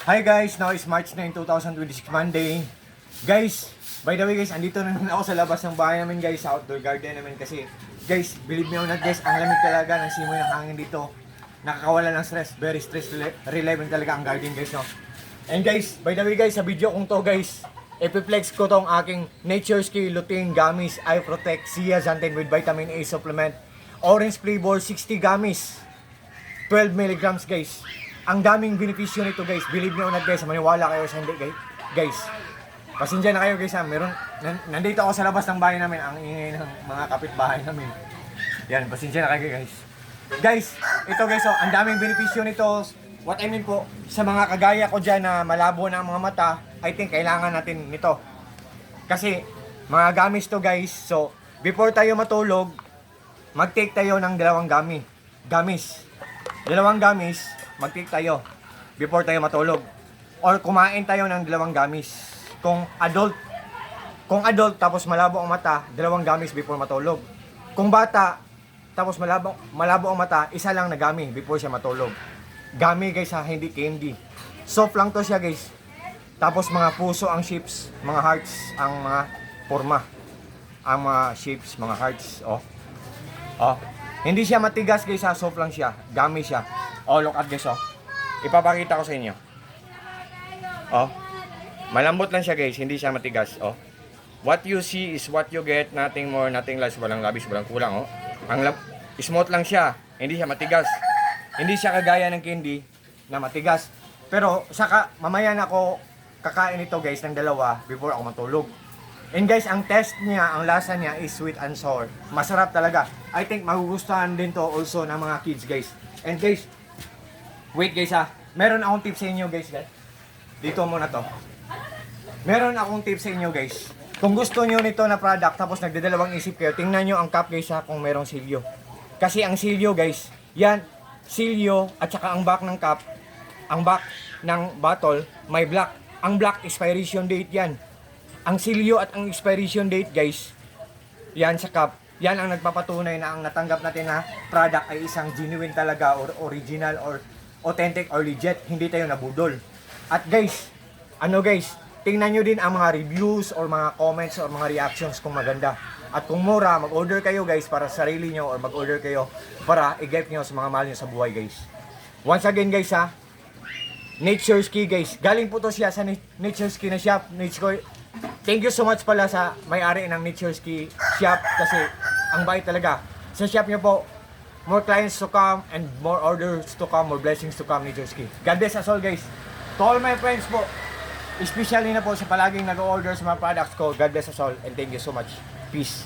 Hi guys, now is March 9, 2026 Monday. Guys, by the way guys, andito na naman ako sa labas ng bahay namin guys, sa outdoor garden namin kasi guys, believe me or not guys, ang lamig talaga ng simoy ng hangin dito. Nakakawala ng stress, very stress relieving talaga ang garden guys, no. And guys, by the way guys, sa video kong to guys, epiplex ko tong aking Nature's Key Lutein Gummies Eye Protect Zeaxanthin with Vitamin A Supplement. Orange flavor, 60 gummies. 12 milligrams guys. Ang daming benepisyo nito guys. Believe me or not guys, maniwala kayo sa hindi guys. Pasensya na kayo guys ha. Nandito ako sa labas ng bahay namin. Ang ingay ng mga kapitbahay namin. Yan, pasensya na kayo guys. Guys, ito guys oh, ang daming benepisyo nito. What I mean po, sa mga kagaya ko dyan na malabo na ang mga mata, I think kailangan natin nito. Kasi mga gummies to guys. So, before tayo matulog, mag-take tayo ng dalawang gummies. Dalawang gummies, mag-take tayo before tayo matulog. Or kumain tayo ng dalawang gummies. Kung adult tapos malabo ang mata, dalawang gummies before matulog. Kung bata, tapos malabo ang mata, isa lang na gummy before siya matulog. Gummy guys ha, hindi candy. Soft lang to siya guys. Tapos mga puso ang shapes, mga hearts ang mga forma. Ang mga shapes, mga hearts, oh. Hindi siya matigas guys ha, soft lang siya. Gummy siya. Oh, look at guys oh. Ipapakita ko sa inyo. Oh. Malambot lang siya guys, hindi siya matigas, oh. What you see is what you get, nothing more, nothing less, walang labis, walang kulang, oh. Smooth lang siya, hindi siya matigas. Hindi siya kagaya ng candy na matigas. Pero saka mamaya na ako kakain ito guys ng dalawa before ako matulog. And guys, ang test niya, ang lasa niya is sweet and sour. Masarap talaga. I think magugustuhan din to also ng mga kids guys. And guys, wait guys ha. Meron akong tip sa inyo guys. Dito muna to. Meron akong tip sa inyo guys. Kung gusto nyo nito na product tapos nagdadalawang isip kayo, tingnan nyo ang cup guys ha kung merong silyo. Kasi ang silyo guys, yan, silyo at saka ang back ng cup, ang back ng bottle, may black. Ang black expiration date yan. Ang silyo at ang expiration date guys, yan sa cup, yan ang nagpapatunay na ang natanggap natin na product ay isang genuine talaga or original or authentic or legit, hindi tayo nabudol. At guys, tingnan nyo din ang mga reviews or mga comments or mga reactions kung maganda. At kung mura, mag-order kayo guys para sa sarili nyo or mag-order kayo para i-gift nyo sa mga mahal nyo sa buhay guys. Once again guys ha, Nature's Key guys, galing po to siya sa Nature's Key na shop. Thank you so much pala sa may-ari ng Nature's Key shop kasi ang bait talaga. Sa shop niyo po, more clients to come and more orders to come, more blessings to come, Nature's Key. God bless us all guys. To all my friends po, especially na po sa palaging nag-order sa mga products ko, God bless us all and thank you so much. Peace.